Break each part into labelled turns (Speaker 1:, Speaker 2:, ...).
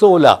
Speaker 1: 16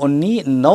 Speaker 1: 9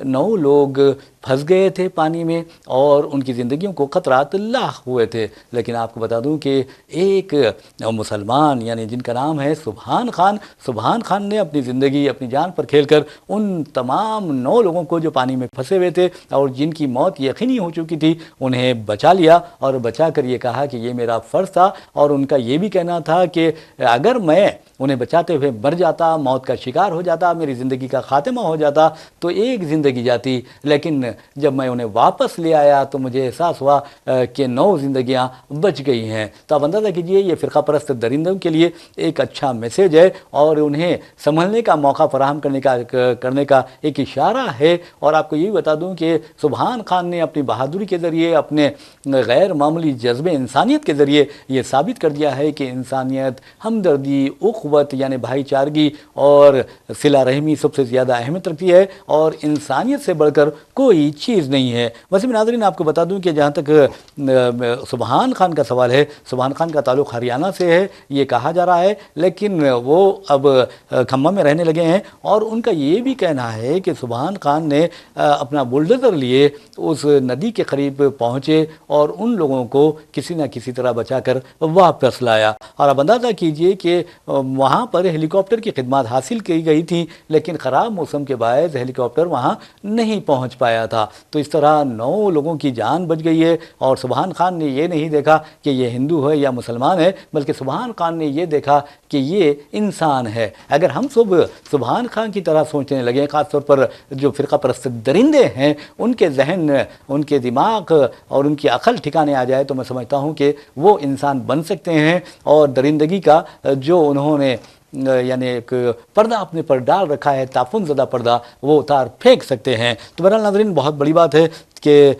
Speaker 1: 9 لوگ پھنس گئے تھے پانی میں اور ان کی زندگیوں کو خطرات لاحق ہوئے تھے۔ لیکن آپ کو بتا دوں کہ ایک مسلمان یعنی جن کا نام ہے سبحان خان نے اپنی زندگی اپنی جان پر کھیل کر ان تمام 9 لوگوں کو جو پانی میں پھنسے ہوئے تھے اور جن کی موت یقینی ہو چکی تھی انہیں بچا لیا، اور بچا کر یہ کہا کہ یہ میرا فرض تھا، اور ان کا یہ بھی کہنا تھا کہ اگر میں انہیں بچاتے ہوئے مر جاتا، موت کا شکار ہو جاتا، میری زندگی کا خاتمہ ہو جاتا تو ایک زندگی جاتی، لیکن جب میں انہیں واپس لے آیا تو مجھے احساس ہوا کہ 9 زندگیاں بچ گئی ہیں۔ تو آپ اندازہ کیجئے یہ فرقہ پرست درندوں کے لیے ایک اچھا میسیج ہے اور انہیں سنبھلنے کا موقع فراہم کرنے کا ایک اشارہ ہے۔ اور آپ کو یہ بتا دوں کہ سبحان خان نے اپنی بہادری کے ذریعے، اپنے غیر معمولی جذبے انسانیت کے ذریعے یہ ثابت کر دیا ہے کہ انسانیت، ہمدردی، اخوت یعنی بھائی چارگی اور صلہ رحمی سب سے زیادہ اہمیت رکھتی ہے اور انسانیت سے بڑھ کر کوئی چیز نہیں ہے۔ ویسے ناظرین آپ کو بتا دوں کہ جہاں تک سبحان خان کا سوال ہے، سبحان خان کا تعلق ہریانہ سے ہے یہ کہا جا رہا ہے، لیکن وہ اب کھمم میں رہنے لگے ہیں، اور ان کا یہ بھی کہنا ہے کہ سبحان خان نے اپنا بلڈوزر لیے اس ندی کے قریب پہنچے اور ان لوگوں کو کسی نہ کسی طرح بچا کر واپس لایا۔ اور اب اندازہ کیجئے کہ وہاں پر ہیلی کاپٹر کی خدمات حاصل کی گئی تھیں، لیکن خراب موسم کے باعث ہیلی کاپٹر وہاں نہیں پہنچ پایا تھا، تو اس طرح 9 لوگوں کی جان بچ گئی ہے۔ اور سبحان خان نے یہ نہیں دیکھا کہ یہ ہندو ہے یا مسلمان ہے، بلکہ سبحان خان نے یہ دیکھا کہ یہ انسان ہے۔ اگر ہم سب سبحان خان کی طرح سوچنے لگے، خاص طور پر جو فرقہ پرست درندے ہیں، ان کے ذہن، ان کے دماغ اور ان کی عقل ٹھکانے آ جائے، تو میں سمجھتا ہوں کہ وہ انسان بن سکتے ہیں اور درندگی کا جو انہوں نے یعنی ایک پردہ اپنے پر ڈال رکھا ہے، تعفن زدہ پردہ، وہ اتار پھینک سکتے ہیں۔ تو بہرحال ناظرین بہت بڑی بات ہے کہ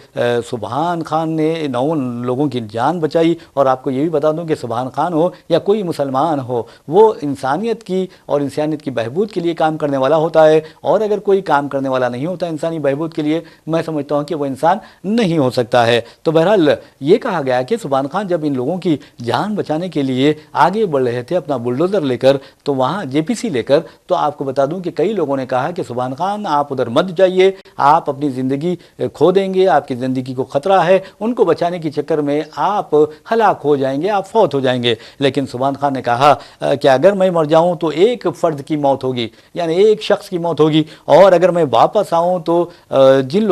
Speaker 1: سبحان خان نے 9 لوگوں کی جان بچائی، اور آپ کو یہ بھی بتا دوں کہ سبحان خان ہو یا کوئی مسلمان ہو، وہ انسانیت کی اور انسانیت کی بہبود کے لیے کام کرنے والا ہوتا ہے، اور اگر کوئی کام کرنے والا نہیں ہوتا انسانی بہبود کے لیے، میں سمجھتا ہوں کہ وہ انسان نہیں ہو سکتا ہے۔ تو بہرحال یہ کہا گیا کہ سبحان خان جب ان لوگوں کی جان بچانے کے لیے آگے بڑھ رہے تھے اپنا بلڈوزر لے کر، تو وہاں جے پی سی لے کر، تو آپ کو بتا دوں کہ کئی لوگوں نے کہا کہ سبحان خان آپ ادھر مت جائیے، آپ اپنی زندگی کھو دیں گے، آپ کی زندگی کو خطرہ ہے، ان کو بچانے کے چکر میں آپ ہلاک ہو جائیں گے، آپ فوت ہو جائیں گے۔ لیکن سبحان خان نے کہا کہ اگر میں مر جاؤں تو ایک فرد کی موت ہوگی، یعنی ایک شخص کی موت ہوگی، اور اگر میں واپس آؤں تو جن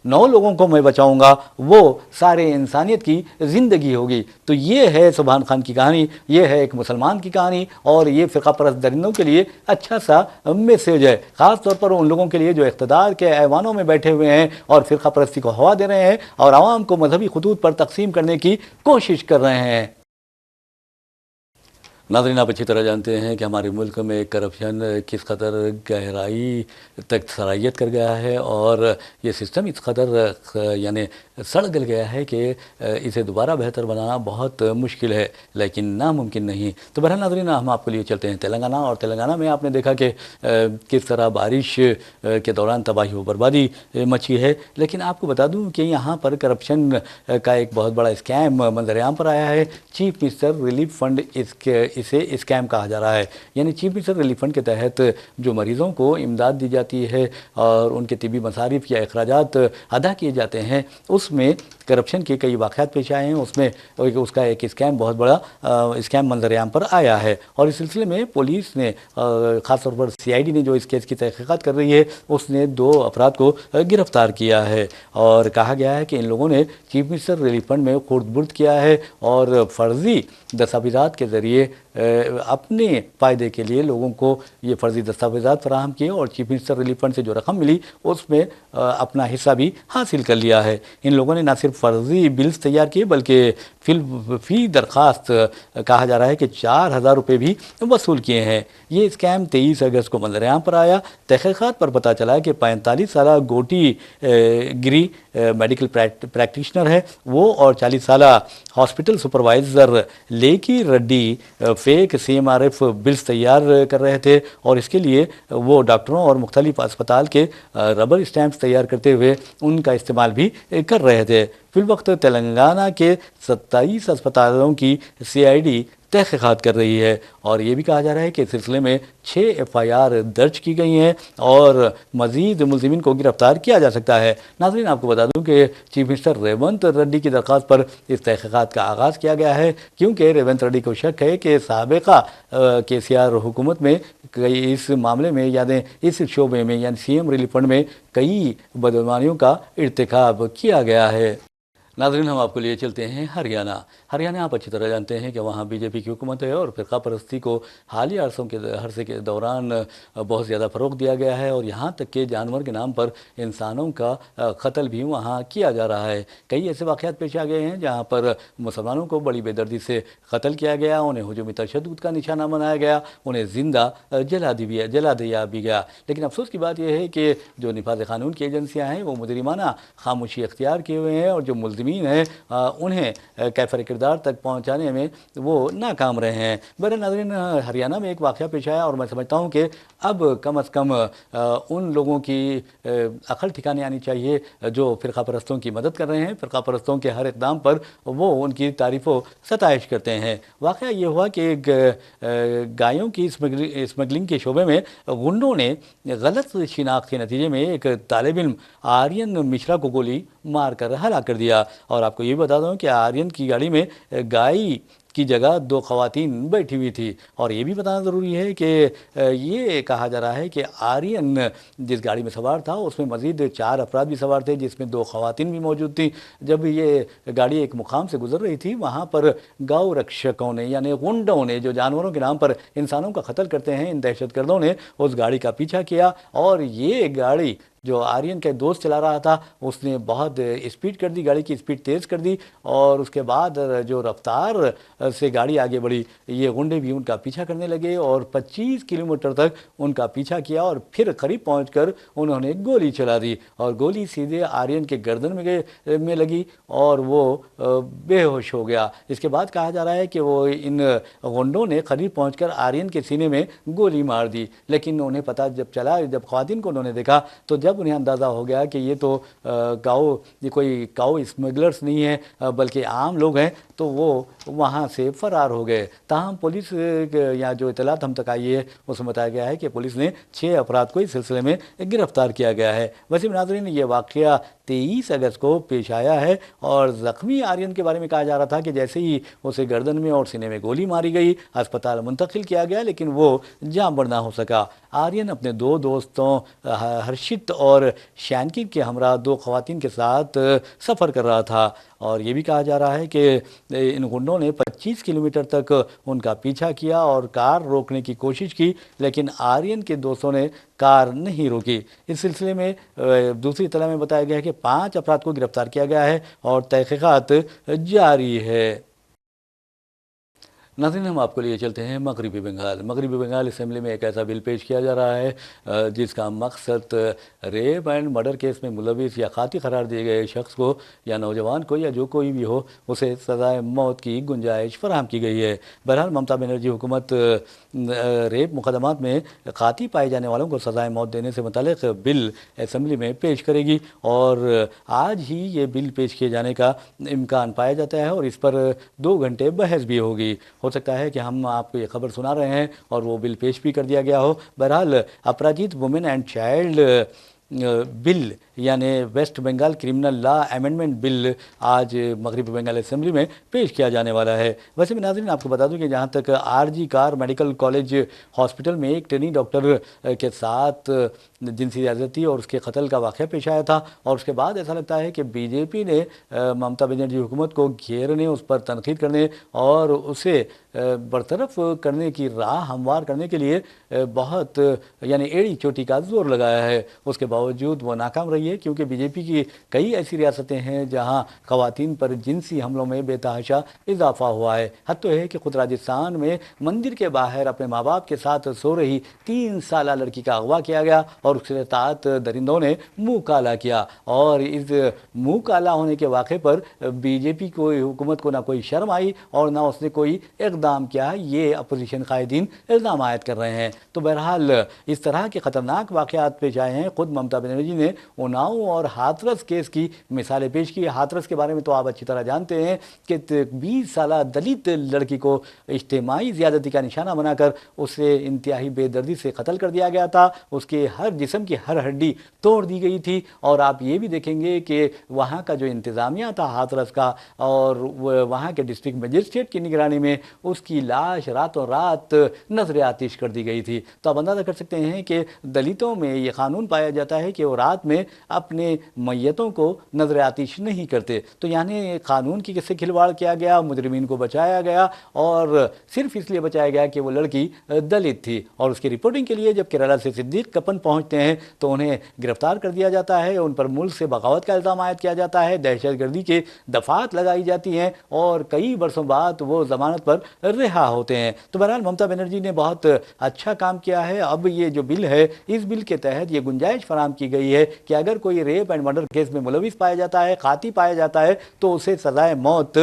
Speaker 1: 9 لوگوں کو میں بچاؤں گا وہ سارے انسانیت کی زندگی ہوگی۔ تو یہ ہے سبحان خان کی کہانی، یہ ہے ایک مسلمان کی کہانی، اور یہ فرقہ پرست درندوں کے لیے اچھا سا میسیج ہے، خاص طور پر ان لوگوں کے لیے جو اقتدار کے ایوانوں میں بیٹھے ہوئے ہیں اور فرقہ پرستی کو ہوا دے رہے ہیں اور عوام کو مذہبی خطوط پر تقسیم کرنے کی کوشش کر رہے ہیں۔ ناظرین آپ اچھی طرح جانتے ہیں کہ ہمارے ملک میں کرپشن کس قدر گہرائی تک سرایت کر گیا ہے، اور یہ سسٹم اس قدر یعنی سڑ گل گیا ہے کہ اسے دوبارہ بہتر بنانا بہت مشکل ہے، لیکن ناممکن نہیں۔ تو بہرحال ناظرین ہم آپ کے لیے چلتے ہیں تلنگانہ، اور تلنگانہ میں آپ نے دیکھا کہ کس طرح بارش کے دوران تباہی و بربادی مچی ہے، لیکن آپ کو بتا دوں کہ یہاں پر کرپشن کا ایک بہت بڑا اسکیم منظر عام پر آیا ہے۔ چیف منسٹر ریلیف فنڈ اسے اسکیم کہا جا رہا ہے، یعنی چیف منسٹر ریلیف فنڈ کے تحت جو مریضوں کو امداد دی جاتی ہے اور ان کے طبی مصارف یا اخراجات ادا کیے جاتے ہیں، اس میں کرپشن کے کئی واقعات پیش آئے ہیں، اس کا ایک اسکیم بہت بڑا اسکیم منظر عام پر آیا ہے، اور اس سلسلے میں پولیس نے خاص طور پر سی آئی ڈی نے جو اس کیس کی تحقیقات کر رہی ہے، اس نے 2 افراد کو گرفتار کیا ہے، اور کہا گیا ہے کہ ان لوگوں نے چیف منسٹر ریلیف فنڈ میں خورد برد کیا ہے اور فرضی دستاویزات کے ذریعے اپنے فائدے کے لیے لوگوں کو یہ فرضی دستاویزات فراہم کیے، اور چیف منسٹر ریلیف فنڈ سے جو رقم ملی اس میں اپنا حصہ بھی حاصل کر لیا ہے۔ ان لوگوں نے نہ صرف فرضی بلز تیار کیے بلکہ فی درخواست کہا جا رہا ہے کہ 4,000 روپے بھی وصول کیے ہیں۔ یہ اسکیم 23 اگست کو منظر عام پر آیا۔ تحقیقات پر پتہ چلا کہ 45 سالہ گوٹی گری میڈیکل پریکٹیشنر ہے وہ، اور 40 سالہ ہاسپٹل سپروائزر لیکی ریڈی فیک CMRF بلز تیار کر رہے تھے، اور اس کے لیے وہ ڈاکٹروں اور مختلف اسپتال کے ربر اسٹیمپس تیار کرتے ہوئے ان کا استعمال بھی کر رہے تھے۔ فی الوقت تلنگانہ کے 27 اسپتالوں کی CID تحقیقات کر رہی ہے اور یہ بھی کہا جا رہا ہے کہ اس سلسلے میں 6 FIR درج کی گئی ہیں اور مزید ملزمین کو گرفتار کیا جا سکتا ہے۔ ناظرین، آپ کو بتا دوں کہ چیف منسٹر ریونت ریڈی کی درخواست پر اس تحقیقات کا آغاز کیا گیا ہے، کیونکہ ریونت ریڈی کو شک ہے کہ سابقہ KCR حکومت میں اس معاملے میں یعنی اس شعبے میں یعنی CM ریلیف فنڈ میں کئی بدعنوانیوں کا ارتکاب کیا گیا ہے۔ ناظرین، ہم آپ کو لیے چلتے ہیں ہریانہ آپ اچھی طرح جانتے ہیں کہ وہاں BJP کی حکومت ہے اور فرقہ پرستی کو حالیہ عرصے کے دوران بہت زیادہ فروغ دیا گیا ہے اور یہاں تک کہ جانور کے نام پر انسانوں کا قتل بھی وہاں کیا جا رہا ہے۔ کئی ایسے واقعات پیش آ گئے ہیں جہاں پر مسلمانوں کو بڑی بے دردی سے قتل کیا گیا، انہیں ہجومی تشدد کا نشانہ بنایا گیا، انہیں زندہ جلا دیا بھی گیا۔ لیکن افسوس کی بات یہ ہے کہ جو نفاذ قانون کی ایجنسیاں ہیں وہ مجرمانہ خاموشی اختیار کیے ہوئے ہیں اور جو ملزمین ہیں انہیں کیفر کردار تک پہنچانے میں وہ ناکام رہے ہیں۔ بہرحال ناظرین، ہریانہ میں ایک واقعہ پیش آیا اور میں سمجھتا ہوں کہ اب کم از کم ان لوگوں کی عقل ٹھکانے آنی چاہیے جو فرقہ پرستوں کی مدد کر رہے ہیں، فرقہ پرستوں کے ہر اقدام پر وہ ان کی تعریف و ستائش کرتے ہیں۔ واقعہ یہ ہوا کہ گایوں کی اسمگلنگ کے شعبے میں غنڈوں نے غلط شناخت کے نتیجے میں ایک طالب علم آرین مشرا کو گولی مار کر ہلاک کر دیا۔ اور آپ کو یہ بھی بتا دوں کہ آرین کی گاڑی میں گائے کی جگہ 2 خواتین بیٹھی ہوئی تھی اور یہ بھی بتانا ضروری ہے کہ یہ کہا جا رہا ہے کہ آرین جس گاڑی میں سوار تھا اس میں مزید 4 افراد بھی سوار تھے جس میں 2 خواتین بھی موجود تھیں۔ جب یہ گاڑی ایک مقام سے گزر رہی تھی وہاں پر گاؤ رکشکوں نے یعنی غنڈوں نے جو جانوروں کے نام پر انسانوں کا قتل کرتے ہیں، ان دہشت گردوں نے اس گاڑی کا پیچھا کیا اور یہ گاڑی جو آرین کا دوست چلا رہا تھا اس نے بہت اسپیڈ کر دی، گاڑی کی اسپیڈ تیز کر دی اور اس کے بعد جو رفتار سے گاڑی آگے بڑھی یہ غنڈے بھی ان کا پیچھا کرنے لگے اور 25 کلومیٹر تک ان کا پیچھا کیا اور پھر قریب پہنچ کر انہوں نے گولی چلا دی اور گولی سیدھے آرین کے گردن میں لگی اور وہ بے ہوش ہو گیا۔ اس کے بعد کہا جا رہا ہے کہ وہ ان غنڈوں نے قریب پہنچ کر آرین کے سینے میں گولی مار دی، لیکن انہیں پتہ جب خواتین کو انہوں نے دیکھا تو جب انہیں اندازہ ہو گیا کہ یہ تو کوئی کاؤ اسمگلرز نہیں ہے بلکہ عام لوگ ہیں تو وہ وہاں سے فرار ہو گئے۔ تاہم پولیس یا جو اطلاعات ہم تک آئی ہے اس میں بتایا گیا ہے کہ پولیس نے 6 افراد کو اس سلسلے میں گرفتار کیا گیا ہے۔ ویسے ناظرین، یہ واقعہ 23 اگست کو پیش آیا ہے اور زخمی آرین کے بارے میں کہا جا رہا تھا کہ جیسے ہی اسے گردن میں اور سینے میں گولی ماری گئی ہسپتال منتقل کیا گیا لیکن وہ جاں بڑھ نہ ہو سکا۔ آرین اپنے 2 دوستوں ہرشت اور شینکر کے ہمراہ 2 خواتین کے ساتھ سفر کر رہا تھا اور یہ بھی کہا جا رہا ہے کہ ان غنڈوں نے 25 کلومیٹر تک ان کا پیچھا کیا اور کار روکنے کی کوشش کی لیکن آرین کے دوستوں نے کار نہیں روکی۔ اس سلسلے میں دوسری اطلاع میں بتایا گیا ہے کہ 5 افراد کو گرفتار کیا گیا ہے اور تحقیقات جاری ہے۔ ناظرین، ہم آپ کو لیے چلتے ہیں مغربی بنگال اسمبلی میں ایک ایسا بل پیش کیا جا رہا ہے جس کا مقصد ریپ اینڈ مرڈر کیس میں ملوث یا قاطی قرار دیے گئے شخص کو یا نوجوان کو یا جو کوئی بھی ہو اسے سزائے موت کی گنجائش فراہم کی گئی ہے۔ بہرحال ممتا بنرجی حکومت ریپ مقدمات میں قاطی پائے جانے والوں کو سزائے موت دینے سے متعلق بل اسمبلی میں پیش کرے گی اور آج ہی یہ بل پیش کیے جانے کا امکان پایا جاتا ہے اور اس پر 2 گھنٹے بحث بھی ہوگی۔ ہو سکتا ہے کہ ہم آپ کو یہ خبر سنا رہے ہیں اور وہ بل پیش بھی کر دیا گیا ہو۔ بہرحال Aparajita woman and child bill یعنی West Bengal criminal law amendment bill آج مغربی بنگال اسمبلی میں پیش کیا جانے والا ہے۔ ویسے بھی ناظرین، آپ کو بتا دوں کہ جہاں تک RG کار میڈیکل کالج ہاسپٹل میں ایک ٹریننگ ڈاکٹر کے ساتھ جنسی زیادتی اور اس کے قتل کا واقعہ پیش آیا تھا اور اس کے بعد ایسا لگتا ہے کہ BJP نے ممتا بنرجی حکومت کو گھیرنے، اس پر تنقید کرنے اور اسے برطرف کرنے کی راہ ہموار کرنے کے لیے بہت یعنی ایڑی چوٹی کا زور لگایا ہے۔ اس کے باوجود وہ ناکام رہی ہے کیونکہ BJP کی کئی ایسی ریاستیں ہیں جہاں خواتین پر جنسی حملوں میں بے تحاشا اضافہ ہوا ہے۔ حد تو ہے کہ خود راجستھان میں مندر کے باہر اپنے ماں باپ کے ساتھ سو رہی 3 سالہ لڑکی کا اغوا کیا گیا اور اس کے تحت درندوں نے منہ کالا کیا اور اس منہ کالا ہونے کے واقعے پر BJP کو حکومت کو نہ کوئی شرم آئی اور نہ اس نے کوئی اقدام کیا۔ یہ اپوزیشن قائدین الزام عائد کر رہے ہیں۔ تو بہرحال اس طرح کے خطرناک واقعات پیش آئے ہیں۔ خود ممتا بنرجی نے ان اناؤ اور ہاتھرس کیس کی مثالیں پیش کی۔ ہاتھرس کے بارے میں تو آپ اچھی طرح جانتے ہیں کہ 20 سالہ دلت لڑکی کو اجتماعی زیادتی کا نشانہ بنا کر اسے انتہائی بے دردی سے قتل کر دیا گیا تھا، اس کے ہر جسم کی ہر ہڈی توڑ دی گئی تھی۔ اور آپ یہ بھی دیکھیں گے کہ وہاں کا جو انتظامیہ تھا ہاتھرس کا اور وہاں کے ڈسٹرکٹ مجسٹریٹ کی نگرانی میں اس کی لاش راتوں رات نظر آتش کر دی گئی تھی۔ تو آپ اندازہ کر سکتے ہیں کہ دلتوں میں یہ قانون پایا جاتا ہے کہ وہ رات میں اپنے میتوں کو نظر آتش نہیں کرتے۔ تو یعنی قانون کی کس سے کھلواڑ کیا گیا، مجرمین کو بچایا گیا اور صرف اس لیے بچایا گیا کہ وہ لڑکی دلت تھی۔ اور اس کی رپورٹنگ کے لیے جب کیرالہ سے صدیق کپن پہنچتے ہیں تو انہیں گرفتار کر دیا جاتا ہے، ان پر ملک سے بغاوت کا الزام عائد کیا جاتا ہے، دہشت گردی کے دفعات لگائی جاتی ہیں اور کئی برسوں بعد وہ ضمانت پر رہا ہوتے ہیں۔ تو بہرحال ممتا بنرجی نے بہت اچھا کام کیا ہے۔ اب یہ جو بل ہے، اس بل کے تحت یہ گنجائش فراہم کی گئی ہے کہ اگر کوئی ریپ اینڈ مرڈر کیس میں ملوث پایا جاتا ہے، قاتی پایا جاتا ہے، تو اسے سزائے موت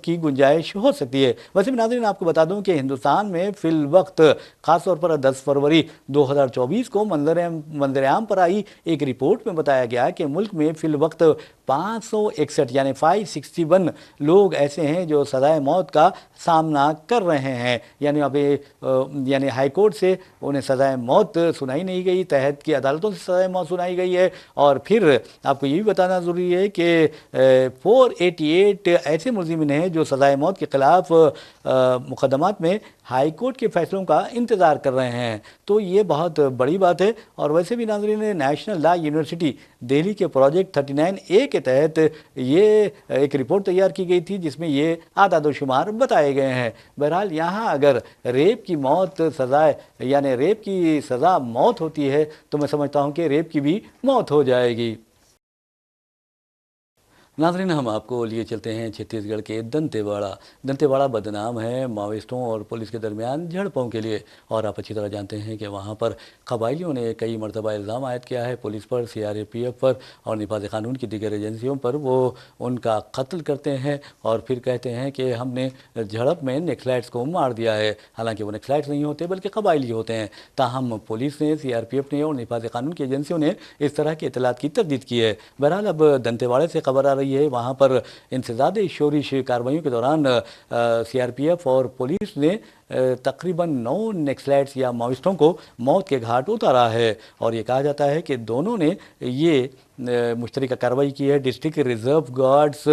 Speaker 1: کی گنجائش ہو سکتی ہے۔ ویسے بھی ناظرین آپ کو بتا دوں کہ ہندوستان میں فی الوقت خاص طور پر 10 فروری 2024 کو منظر عام پر آئی ایک رپورٹ میں بتایا گیا کہ ملک میں فی الوقت 561 یعنی 561 لوگ ایسے ہیں جو سزائے موت کا سامنا کر رہے ہیں۔ یعنی ابھی ہائی کورٹ سے انہیں سزائے موت سنائی نہیں گئی، تحت کی عدالتوں سے سزائے موت سنائی گئی ہے۔ اور پھر آپ کو یہ بھی بتانا ضروری ہے کہ 488 ایسے ملزمین ہیں جو سزائے موت کے خلاف مقدمات میں ہائی کورٹ کے فیصلوں کا انتظار کر رہے ہیں۔ تو یہ بہت بڑی بات ہے۔ اور ویسے بھی ناظرین نیشنل لا یونیورسٹی دہلی کے پروجیکٹ 39A کے تحت یہ ایک رپورٹ تیار کی گئی تھی جس میں یہ اعداد و شمار بتائے گئے ہیں۔ بہرحال یہاں اگر ریپ کی سزا موت ہوتی ہے تو میں سمجھتا ہوں کہ ریپ کی بھی موت ہو جائے گی۔ ناظرین ہم آپ کو لیے چلتے ہیں چھتیس گڑھ کے دنتے واڑہ بدنام ہے ماویسٹوں اور پولیس کے درمیان جھڑپوں کے لیے، اور آپ اچھی طرح جانتے ہیں کہ وہاں پر قبائلیوں نے کئی مرتبہ الزام عائد کیا ہے پولیس پر، CRPF پر اور نفاذ قانون کی دیگر ایجنسیوں پر۔ وہ ان کا قتل کرتے ہیں اور پھر کہتے ہیں کہ ہم نے جھڑپ میں نکسلائٹس کو مار دیا ہے، حالانکہ وہ نکسلائٹس نہیں ہوتے بلکہ قبائلی ہوتے ہیں۔ تاہم پولیس نے، CRPF نے اور نفاذ قانون کی ایجنسیوں نے اس طرح کے اطلاعات کی تردید کی ہے۔ بہرحال اب دنتے واڑے سے خبر آ رہی ہے، وہاں پر انسداد شورش کارروائیوں کے دوران CRPF اور پولیس نے تقریباً 9 نیکسلائٹس یا ماویسٹوں کو موت کے گھاٹ اتارا ہے، اور یہ کہا جاتا ہے کہ دونوں نے یہ مشترکہ کارروائی کی ہے۔ ڈسٹرکٹ ریزرو گارڈز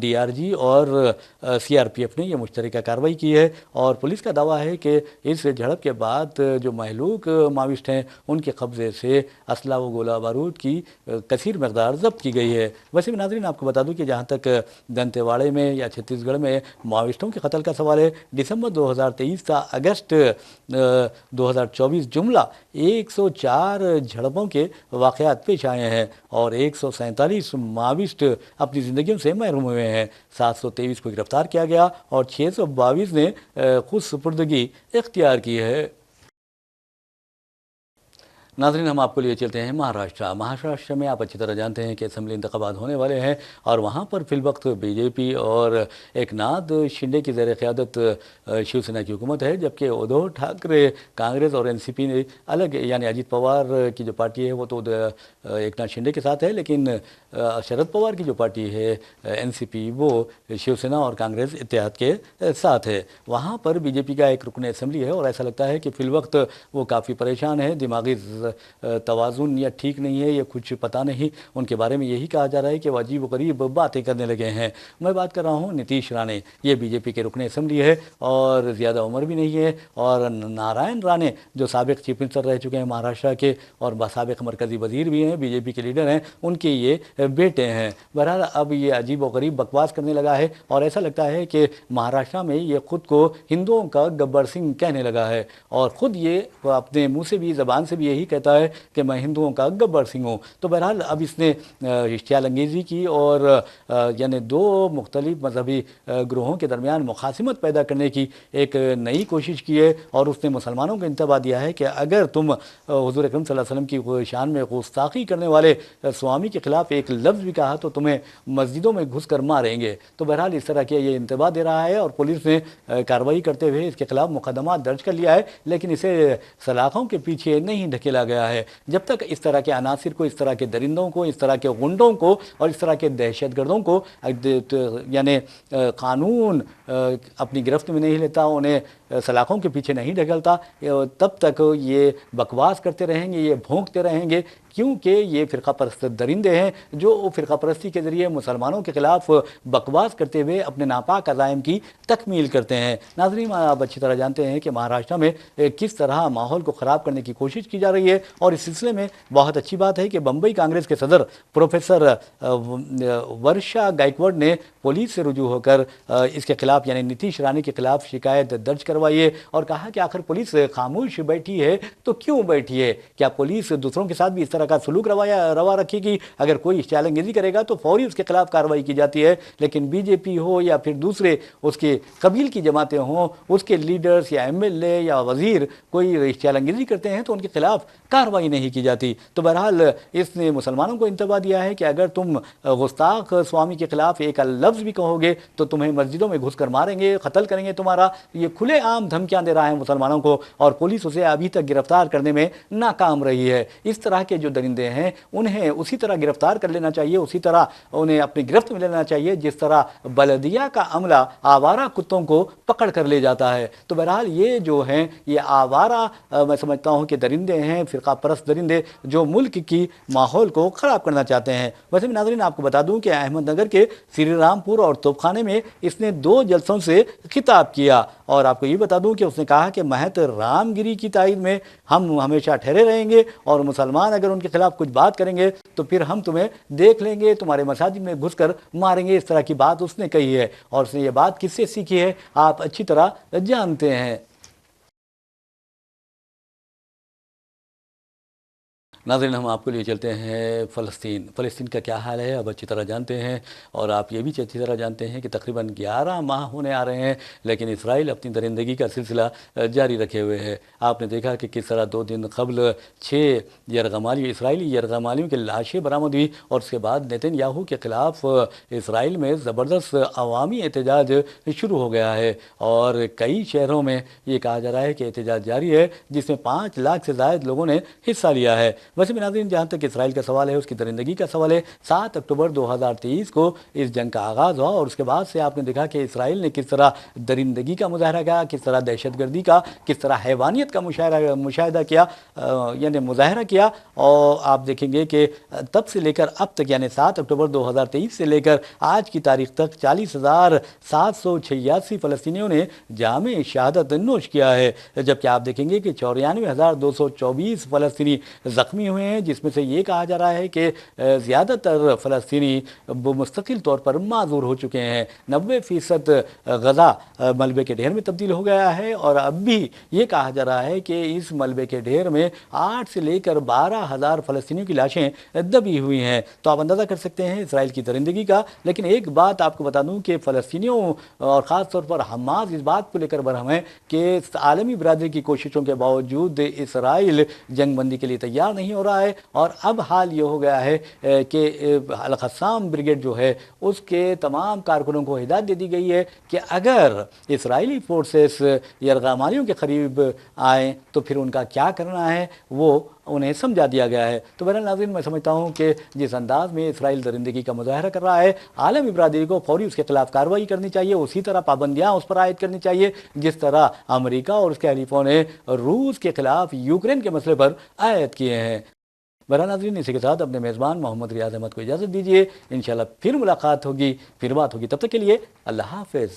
Speaker 1: DRG اور CRPF نے یہ مشترکہ کارروائی کی ہے، اور پولیس کا دعویٰ ہے کہ اس جھڑپ کے بعد جو مہلوک ماویسٹ ہیں ان کے قبضے سے اسلحہ و گولہ بارود کی کثیر مقدار ضبط کی گئی ہے۔ ویسے بھی ناظرین آپ کو بتا دوں کہ جہاں تک دنتے واڑے میں یا چھتیس گڑھ میں ماویسٹوں کے قتل کا سوال ہے، دسمبر 2023 تا اگست 2024 جملہ 104 جھڑپوں کے واقعات پیش آئے ہیں اور 147 ماویسٹ اپنی زندگیوں سے محروم ہوئے ہیں۔ 723 کو گرفتار کیا گیا اور 622 نے خود سپردگی اختیار کی ہے۔ ناظرین ہم آپ کو لیے چلتے ہیں مہاراشٹر میں آپ اچھی طرح جانتے ہیں کہ اسمبلی انتخابات ہونے والے ہیں، اور وہاں پر فی الوقت BJP اور ایکناتھ شنڈے کی زیر قیادت شیو سینا کی حکومت ہے، جبکہ ادھو ٹھاکرے کانگریس اور NCP نے الگ، یعنی اجیت پوار کی جو پارٹی ہے وہ تو ایکناتھ شنڈے کے ساتھ ہے، لیکن شرد پوار کی جو پارٹی ہے NCP وہ شیو سینا اور کانگریس اتحاد کے ساتھ ہے۔ وہاں پر BJP کا ایک رکن اسمبلی ہے اور ایسا لگتا ہے کہ فی الوقت وہ کافی پریشان ہے، دماغی توازن یا ٹھیک نہیں ہے یا کچھ پتہ نہیں، ان کے بارے میں یہی کہا جا رہا ہے کہ وہ عجیب و غریب باتیں کرنے لگے ہیں۔ میں بات کر رہا ہوں نتیش رانے، یہ BJP کے رکن اسمبلی ہے اور زیادہ عمر بھی نہیں ہے، اور نارائن رانے جو سابق چیف منسٹر رہ چکے ہیں مہاراشٹر کے اور سابق مرکزی وزیر بھی ہیں، BJP کے لیڈر ہیں، ان کے یہ بیٹے ہیں۔ بہرحال اب یہ عجیب و غریب بکواس کرنے لگا ہے اور ایسا لگتا ہے کہ مہاراشٹر میں یہ خود کو ہندوؤں کا گبر سنگھ کہنے لگا ہے، اور خود یہ اپنے منہ سے بھی، زبان سے بھی یہی کہتا ہے کہ میں ہندوؤں کا گبر سنگھ ہوں۔ تو بہرحال اب اس نے اشتعال انگیزی کی اور یعنی دو مختلف مذہبی گروہوں کے درمیان مخاصمت پیدا کرنے کی ایک نئی کوشش کی ہے، اور اس نے مسلمانوں کو انتباہ دیا ہے کہ اگر تم حضور اکرم صلی اللہ علیہ وسلم کی شان میں گستاخی کرنے والے سوامی کے خلاف ایک لفظ بھی کہا تو تمہیں مسجدوں میں گھس کر ماریں گے۔ تو بہرحال اس طرح کے یہ انتباہ دے رہا ہے، اور پولیس نے کارروائی کرتے ہوئے اس کے خلاف مقدمات درج کر لیا ہے، لیکن اسے سلاخوں کے پیچھے نہیں ڈھکیلا ڈالا گیا ہے۔ جب تک اس طرح کے عناصر کو، اس طرح کے درندوں کو، اس طرح کے غنڈوں کو اور اس طرح کے دہشت گردوں کو یعنی قانون اپنی گرفت میں نہیں لیتا، انہیں سلاخوں کے پیچھے نہیں ڈھکلتا، تب تک یہ بکواس کرتے رہیں گے، یہ بھونکتے رہیں گے، کیونکہ یہ فرقہ پرست درندے ہیں جو فرقہ پرستی کے ذریعے مسلمانوں کے خلاف بکواس کرتے ہوئے اپنے ناپاک عزائم کی تکمیل کرتے ہیں۔ ناظرین، آپ اچھی طرح جانتے ہیں کہ مہاراشٹر میں کس طرح ماحول کو خراب کرنے کی کوشش کی جا رہی ہے، اور اس سلسلے میں بہت اچھی بات ہے کہ بمبئی کانگریس کے صدر پروفیسر ورشا گائیکواڈ نے پولیس سے رجوع ہو کر اس کے خلاف یعنی نتیش رانی کے خلاف شکایت درج کروائی ہے، اور کہا کہ آخر پولیس خاموش بیٹھی ہے تو کیوں بیٹھی ہے؟ کیا پولیس دوسروں کے ساتھ بھی اس طرح کا سلوک روا رکھے گی؟ اگر کوئی چیلنج انگیزی کرے گا تو فوری اس کے خلاف کارروائی کی جاتی ہے، لیکن بی جے پی ہو یا پھر دوسرے اس کے قبیل کی جماعتیں ہوں، اس کے لیڈرز یا ایم ایل اے یا وزیر کوئی چیلنج انگیزی کرتے ہیں تو ان کے خلاف کارروائی نہیں کی جاتی۔ تو بہرحال اس نے مسلمانوں کو انتباہ دیا ہے کہ اگر تم گستاخ سوامی کے خلاف ایک لفظ بھی کہو گے تو تمہیں مسجدوں میں گھس کر ماریں گے، قتل کریں گے تمہارا۔ یہ کھلے عام دھمکیاں دے رہا ہے مسلمانوں کو، اور پولیس اسے ابھی تک گرفتار کرنے میں ناکام رہی ہے۔ اس طرح کے جو درندے ہیں انہیں اسی طرح گرفتار کر لینا چاہیے، اسی طرح انہیں اپنی گرفت میں لینا چاہیے جس طرح بلدیہ کا عملہ آوارہ کتوں کو پکڑ کر لے جاتا ہے۔ تو بہرحال یہ جو ہیں یہ آوارہ میں سمجھتا ہوں کہ درندے ہیں، فرقہ پرست درندے جو ملک کی ماحول کو خراب کرنا چاہتے ہیں۔ ویسے بھی ناظرین آپ کو بتا دوں کہ احمد نگر کے سری رام پور اور توپ خانے میں اس نے 2 جلسوں سے خطاب کیا، اور آپ کو یہ بتا دوں کہ اس نے کہا کہ مہت رام گری کی تائید میں ہم ہمیشہ ٹھہرے رہیں گے، اور مسلمان اگر ان کے خلاف کچھ بات کریں گے تو پھر ہم تمہیں دیکھ لیں گے، تمہارے مساجد میں گھس کر ماریں گے۔ اس طرح کی بات اس نے کہی ہے، اور اس نے یہ بات کس سے سیکھی ہے آپ اچھی طرح جانتے ہیں۔ ناظرین، ہم آپ کو لیے چلتے ہیں فلسطین کا کیا حال ہے اب اچھی طرح جانتے ہیں، اور آپ یہ بھی اچھی طرح جانتے ہیں کہ تقریباً 11 ماہ ہونے آ رہے ہیں لیکن اسرائیل اپنی درندگی کا سلسلہ جاری رکھے ہوئے ہے۔ آپ نے دیکھا کہ کس طرح 2 دن قبل 6 اسرائیلی یرغمالیوں کی لاشیں برآمد ہوئی، اور اس کے بعد نیتن یاہو کے خلاف اسرائیل میں زبردست عوامی احتجاج شروع ہو گیا ہے، اور کئی شہروں میں یہ کہا جا رہا ہے کہ احتجاج جاری ہے جس میں 5 لاکھ سے زائد لوگوں نے حصہ لیا ہے۔ ویسے بھی ناظرین، جہاں تک اسرائیل کا سوال ہے، اس کی درندگی کا سوال ہے، 7 اکتوبر 2023 کو اس جنگ کا آغاز ہوا، اور اس کے بعد سے آپ نے دیکھا کہ اسرائیل نے کس طرح درندگی کا مظاہرہ کیا، کس طرح دہشت گردی کا، کس طرح حیوانیت کا مشاہدہ کیا، یعنی مظاہرہ کیا، اور آپ دیکھیں گے کہ تب سے لے کر اب تک یعنی 7 اکتوبر 2023 سے لے کر آج کی تاریخ تک 40,786 فلسطینیوں نے جامِ شہادت نوش کیا ہے، جبکہ آپ دیکھیں گے کہ 94,224 فلسطینی زخمی ہوئے ہیں، جس میں سے یہ کہا جا رہا ہے کہ زیادہ تر فلسطینی مستقل طور پر معذور ہو چکے ہیں۔ 90% غزہ ملبے کے ڈھیر میں تبدیل ہو گیا ہے، اور اب بھی یہ کہا جا رہا ہے کہ اس ملبے کے ڈھیر میں 8 سے لے کر 12,000 فلسطینیوں کی لاشیں دبی ہوئی ہیں۔ تو آپ اندازہ کر سکتے ہیں اسرائیل کی درندگی کا۔ لیکن ایک بات آپ کو بتا دوں کہ فلسطینیوں اور خاص طور پر حماس اس بات کو لے کر برہم ہے کہ عالمی برادری کی کوششوں کے باوجود اسرائیل جنگ بندی کے لیے تیار نہیں ہو رہا ہے، اور اب حال یہ ہو گیا ہے کہ القسام بریگیڈ جو ہے اس کے تمام کارکنوں کو ہدایت دے دی گئی ہے کہ اگر اسرائیلی فورسز یرغمالیوں کے قریب آئیں تو پھر ان کا کیا کرنا ہے وہ انہیں سمجھا دیا گیا ہے۔ تو بہرحال ناظرین، میں سمجھتا ہوں کہ جس انداز میں اسرائیل درندگی کا مظاہرہ کر رہا ہے، عالمی برادری کو فوری اس کے خلاف کارروائی کرنی چاہیے، اسی طرح پابندیاں اس پر عائد کرنی چاہیے جس طرح امریکہ اور اس کے حلیفوں نے روس کے خلاف یوکرین کے مسئلے پر عائد کیے ہیں۔ بہرحال ناظرین، اسی کے ساتھ اپنے میزبان محمد ریاض احمد کو اجازت دیجیے، انشاءاللہ پھر ملاقات ہوگی، پھر بات ہوگی، تب تک کے لیے اللہ حافظ۔